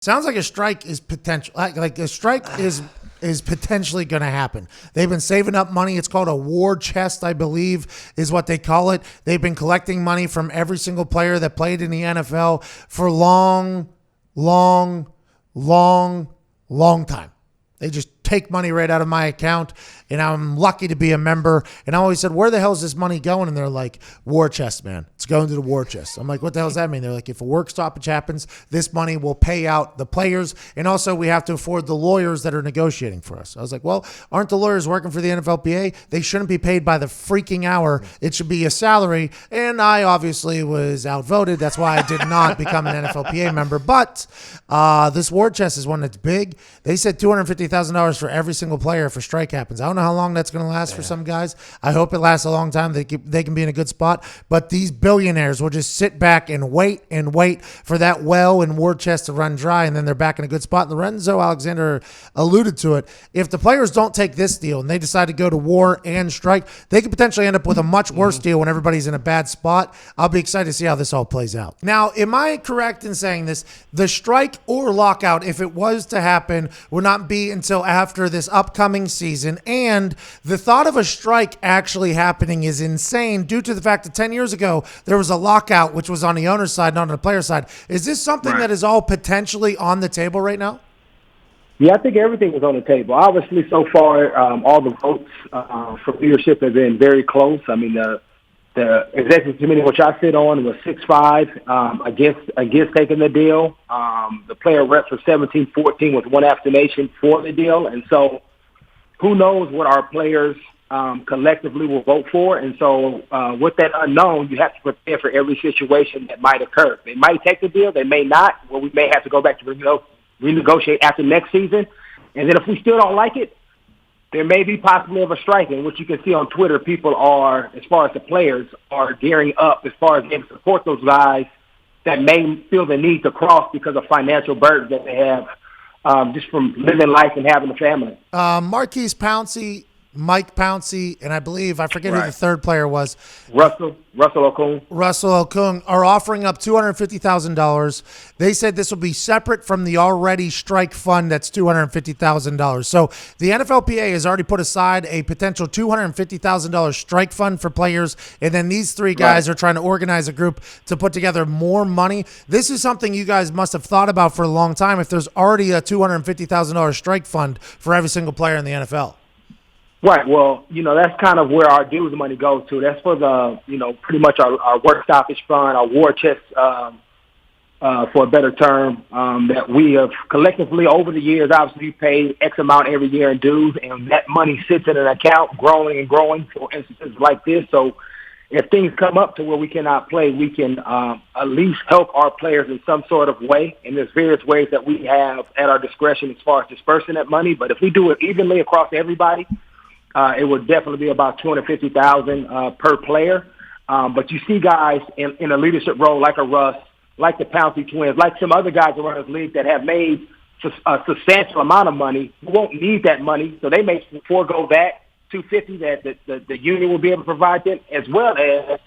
Sounds like a strike is potential. Like a strike is potentially going to happen. They've been saving up money. It's called a war chest, I believe, is what they call it. They've been collecting money from every single player that played in the NFL for long, long time. They just take money right out of my account, and I'm lucky to be a member. And I always said, where the hell is this money going? And they're like, war chest, man. It's going to the war chest. I'm like, what the hell does that mean? They're like, if a work stoppage happens, this money will pay out the players, and also we have to afford the lawyers that are negotiating for us. I was like, well, aren't the lawyers working for the NFLPA? They shouldn't be paid by the freaking hour. It should be a salary. And I obviously was outvoted. That's why I did not become an NFLPA member. But this war chest is one that's big. They said $250,000 for every single player if a strike happens. I don't know how long that's going to last for some guys. I hope it lasts a long time. They can be in a good spot. But these billionaires will just sit back and wait for that well and war chest to run dry, and then they're back in a good spot. And Lorenzo Alexander alluded to it. If the players don't take this deal and they decide to go to war and strike, they could potentially end up with a much worse deal when everybody's in a bad spot. I'll be excited to see how this all plays out. Now, am I correct in saying this? The strike or lockout, if it was to happen, will not be until after this upcoming season. And the thought of a strike actually happening is insane due to the fact that 10 years ago, there was a lockout, which was on the owner's side, not on the player side. Is this something that is all potentially on the table right now? Yeah, I think everything is on the table. Obviously, so far, all the votes for leadership have been very close. I mean, the executive committee, which I sit on, was 6-5 against taking the deal. The player reps were 17-14 with one abstention for the deal. And so who knows what our players collectively will vote for. And so with that unknown, you have to prepare for every situation that might occur. They might take the deal. They may not. Well, we may have to go back to renegotiate after next season. And then if we still don't like it, there may be possibly of a strike, in which you can see on Twitter, people are, as far as the players, are gearing up as far as they support those guys that may feel the need to cross because of financial burdens that they have just from living life and having a family. Marquise Pouncey, Mike Pouncey, and I believe, I forget who the third player was. Russell Okung. Russell Okung are offering up $250,000. They said this will be separate from the already strike fund that's $250,000. So the NFLPA has already put aside a potential $250,000 strike fund for players, and then these three guys are trying to organize a group to put together more money. This is something you guys must have thought about for a long time if there's already a $250,000 strike fund for every single player in the NFL. Right. Well, that's kind of where our dues money goes to. That's for the, pretty much our work stoppage fund, our war chest, for a better term, that we have collectively over the years, obviously paid X amount every year in dues, and that money sits in an account growing and growing for instances like this. So if things come up to where we cannot play, we can at least help our players in some sort of way. And there's various ways that we have at our discretion as far as dispersing that money. But if we do it evenly across everybody, it would definitely be about $250,000 per player. But you see guys in a leadership role like a Russ, like the Pouncey twins, like some other guys around this league that have made a substantial amount of money who won't need that money, so they may forego that $250 that the union will be able to provide them, as well as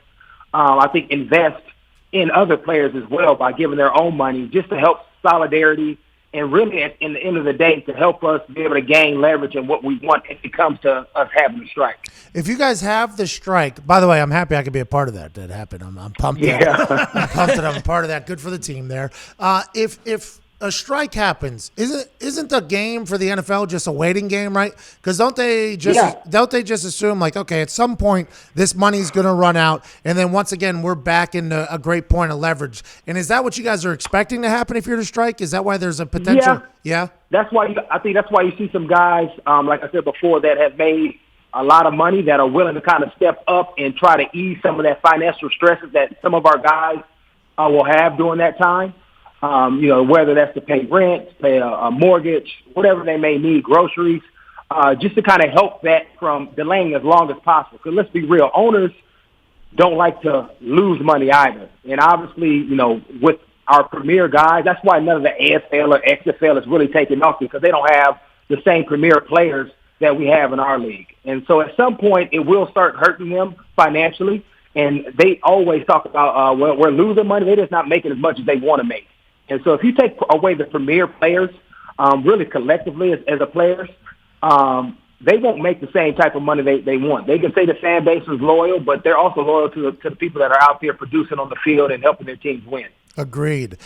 I think invest in other players as well by giving their own money just to help solidarity. And really, at the end of the day, to help us be able to gain leverage in what we want if it comes to us having a strike. If you guys have the strike, by the way, I'm happy I could be a part of that. That happened. I'm pumped. I'm pumped that I'm a part of that. Good for the team there. If a strike happens, isn't the game for the NFL just a waiting game, right? Because don't they just assume like, okay, at some point this money's going to run out, and then once again we're back into a great point of leverage? And is that what you guys are expecting to happen if you're to strike? Is that why there's a potential? Yeah. That's why I think that's why you see some guys, like I said before, that have made a lot of money that are willing to kind of step up and try to ease some of that financial stresses that some of our guys will have during that time. Whether that's to pay rent, pay a mortgage, whatever they may need, groceries, just to kind of help that from delaying as long as possible. Because let's be real, owners don't like to lose money either. And obviously, with our premier guys, that's why none of the AFL or XFL is really taking off, because they don't have the same premier players that we have in our league. And so at some point, it will start hurting them financially. And they always talk about, we're losing money. They're just not making as much as they want to make. And so if you take away the premier players, really collectively as a players, they won't make the same type of money they want. They can say the fan base is loyal, but they're also loyal to the people that are out there producing on the field and helping their teams win. Agreed.